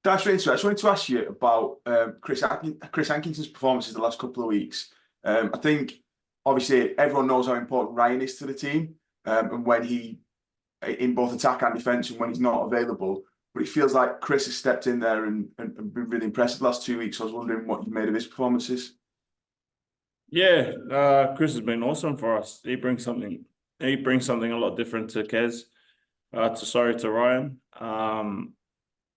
That's really interesting. I just wanted to ask you about Chris Hankinson's performances the last couple of weeks. I think obviously everyone knows how important Ryan is to the team, and when he in both attack and defence, and when he's not available. But it feels like Chris has stepped in there and been really impressive the last 2 weeks. I was wondering what you made of his performances. Yeah, Chris has been awesome for us. He brings something a lot different to Kez, to Ryan,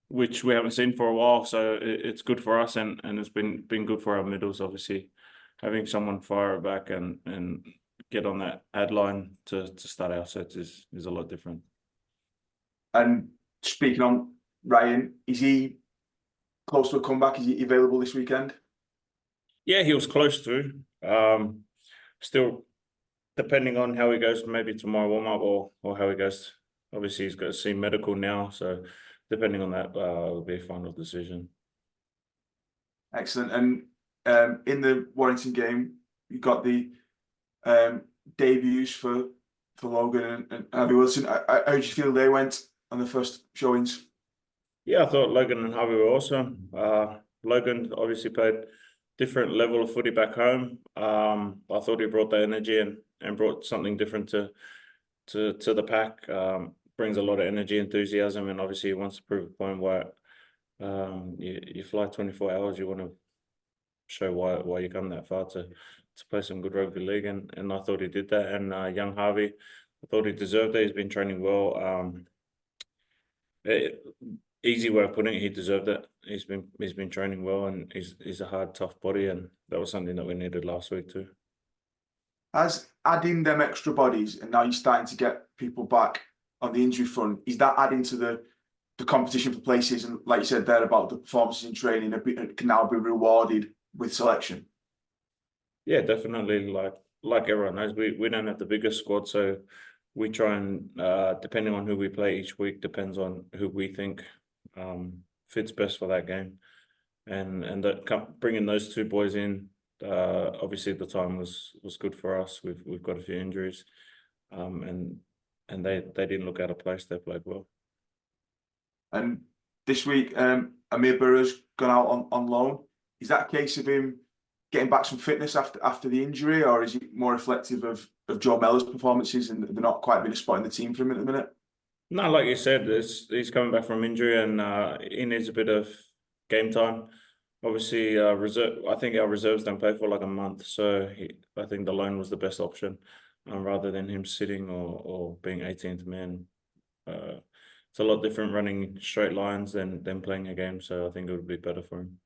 which we haven't seen for a while. So it's good for us, and it's been good for our middles. Obviously, having someone fire it back and get on that ad line to start our sets is a lot different. And speaking on Ryan, is he close to a comeback? Is he available this weekend? Yeah, he was close to. Still, depending on how he goes, maybe tomorrow warm up or how he goes. Obviously, he's got to see medical now, so depending on that, it'll be a final decision. Excellent. And in the Warrington game, you got the debuts for Logan and Harvey Wilson. How did you feel they went on the first showings? Yeah, I thought Logan and Harvey were awesome. Logan obviously played different level of footy back home. I thought he brought the energy and brought something different to the pack. Brings a lot of energy, enthusiasm, and obviously he wants to prove a point where you fly 24 hours. You want to show why you come that far to play some good rugby league, and I thought he did that. And young Harvey, I thought he deserved it. He's been training well. Easy way of putting it, he deserved it. He's been training well, and he's a hard, tough body, and that was something that we needed last week too. As adding them extra bodies, and now you're starting to get people back on the injury front, is that adding to the competition for places? And like you said there about the performances in training, it can now be rewarded with selection. Yeah, definitely. Like everyone knows, we don't have the biggest squad, so we try and depending on who we play each week, depends on who we think fits best for that game, and that bringing those two boys in. Obviously, the time was good for us. We've got a few injuries, and they didn't look out of place. They played well. And this week, Amir Burroughs gone out on loan. Is that a case of him getting back some fitness after the injury, or is it more reflective of Joe Mellor's performances and they're not quite been a spot in the team for him at the minute? No, like you said, he's coming back from injury, and he needs a bit of game time. Obviously, I think our reserves don't play for like a month, so I think the loan was the best option, rather than him sitting or being 18th man. It's a lot different running straight lines than playing a game, so I think it would be better for him.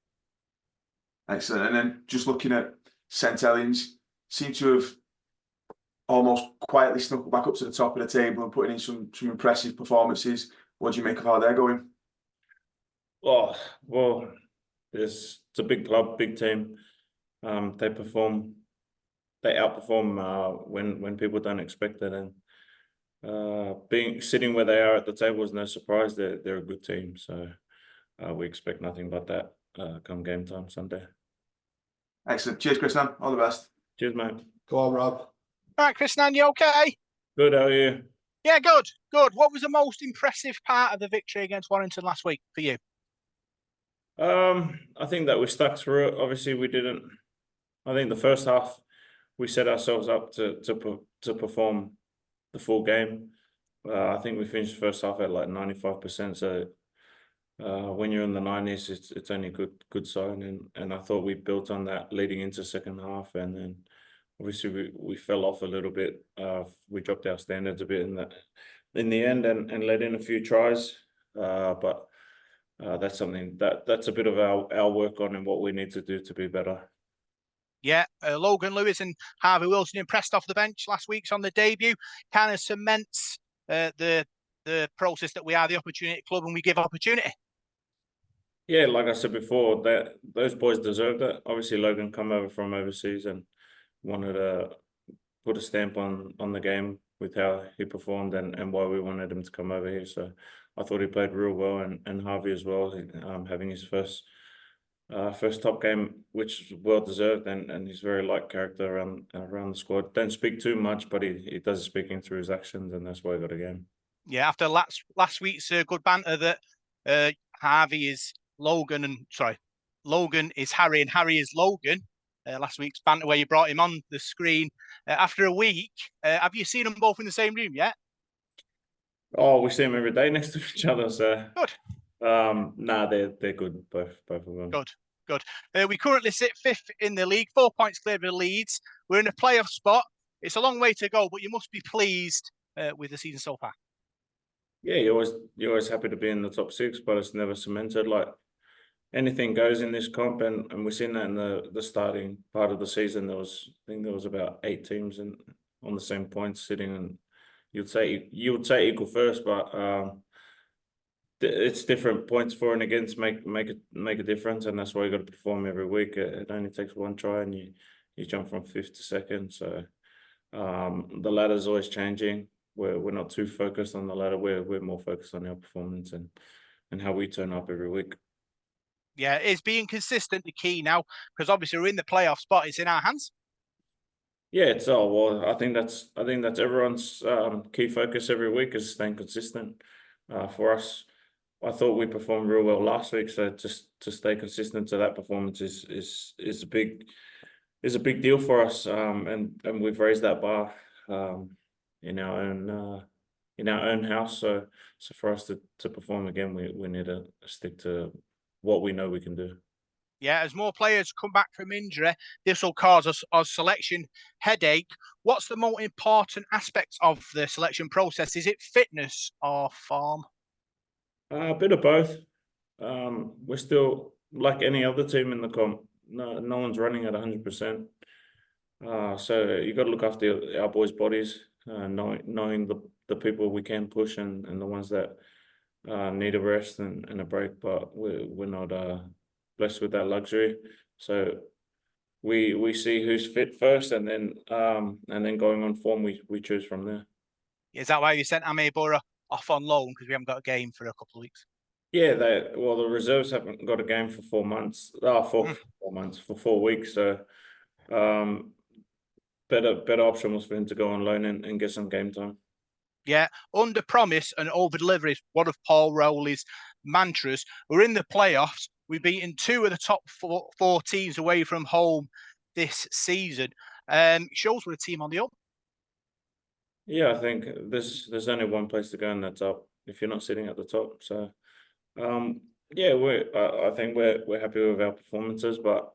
Excellent. And then just looking at St Helens, seem to have almost quietly snuck back up to the top of the table and putting in some impressive performances. What do you make of how they're going? Oh, well, it's a big club, big team. They outperform when people don't expect it, and sitting where they are at the table is no surprise. They're a good team, so we expect nothing but that come game time Sunday. Excellent. Cheers, Krisnan. All the best. Cheers, mate. Go on, Rob. All right, Krisnan, you okay? Good, how are you? Yeah, good. What was the most impressive part of the victory against Warrington last week for you? I think that we stuck through it. Obviously, we didn't. I think the first half we set ourselves up to perform the full game. I think we finished the first half at like 95%. So when you're in the 90s, it's only a good sign. And I thought we built on that leading into second half, and then obviously we fell off a little bit. We dropped our standards a bit in the end and let in a few tries. But that's something that's a bit of our work on and what we need to do to be better. Yeah, Logan Lewis and Harvey Wilson impressed off the bench last week's on the debut. Kind of cements the process that we are the opportunity club and we give opportunity. Yeah, like I said before, that those boys deserved it. Obviously, Logan come over from overseas and wanted to put a stamp on the game with how he performed and why we wanted him to come over here. So I thought he played real well, and Harvey as well, having his first top game, which is well deserved, and he's very liked character around the squad. Don't speak too much, but he does speaking through his actions, and that's why he got a game. Yeah, after last week's good banter that Harvey is Logan, and sorry, Logan is Harry, and Harry is Logan. Last week's banter where you brought him on the screen. After a week, have you seen them both in the same room yet? Oh, we see them every day next to each other. So good. Nah, they're good, both of them. Good. We currently sit 5th in the league, 4 points clear of the Leeds. We're in a playoff spot. It's a long way to go, but you must be pleased with the season so far. Yeah, you're always happy to be in the top 6, but it's never cemented. Like, anything goes in this comp, and we've seen that in the starting part of the season. I think there was about 8 teams on the same points sitting, and you would say equal first, but it's different. Points for and against make a difference, and that's why you got to perform every week. It only takes one try, and you jump from 5th to 2nd. So the ladder's always changing. We're not too focused on the ladder. We're more focused on our performance and how we turn up every week. Yeah, is being consistent the key now? Because obviously we're in the playoff spot. It's in our hands. Yeah, it's well. I think that's everyone's key focus every week is staying consistent. For us, I thought we performed real well last week, so just to stay consistent to that performance is a big deal for us. And we've raised that bar in our own house. So for us to perform again, we need to stick to what we know we can do. Yeah, as more players come back from injury, this will cause us a selection headache. What's the most important aspects of the selection process? Is it fitness or form? A bit of both. We're still like any other team in the comp. No one's running at 100%. So you got to look after our boys' bodies, knowing the people we can push and the ones that need a rest and a break. But we're not blessed with that luxury. So we see who's fit first, and then going on form, we choose from there. Is that why you sent Amir Borough off on loan, because we haven't got a game for a couple of weeks? Yeah, the reserves haven't got a game for 4 months. For 4 months, for 4 weeks. So better option was for him to go on loan and get some game time. Yeah, under promise and over deliver is one of Paul Rowley's mantras. We're in the playoffs. We've beaten 2 of the top four teams away from home this season. Shows we're a team on the up. Yeah, I think there's only one place to go, and that's up. If you're not sitting at the top, so yeah, I think we're happy with our performances, but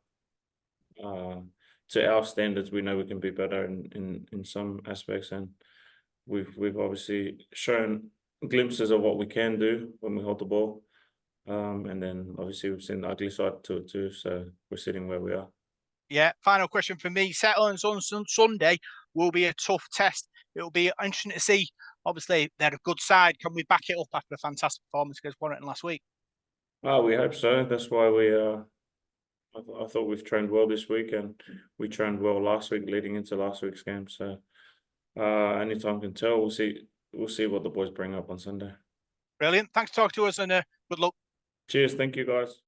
to our standards, we know we can be better in some aspects, and we've obviously shown glimpses of what we can do when we hold the ball, and then obviously we've seen the ugly side to it too. So we're sitting where we are. Yeah. Final question for me: St Helens on Sunday will be a tough test. It'll be interesting to see. Obviously, they're a good side. Can we back it up after a fantastic performance against Warrington last week? We hope so. That's why I thought we've trained well this week, and we trained well last week leading into last week's game. So any time can tell. We'll see what the boys bring up on Sunday. Brilliant. Thanks for talking to us, and good luck. Cheers. Thank you, guys.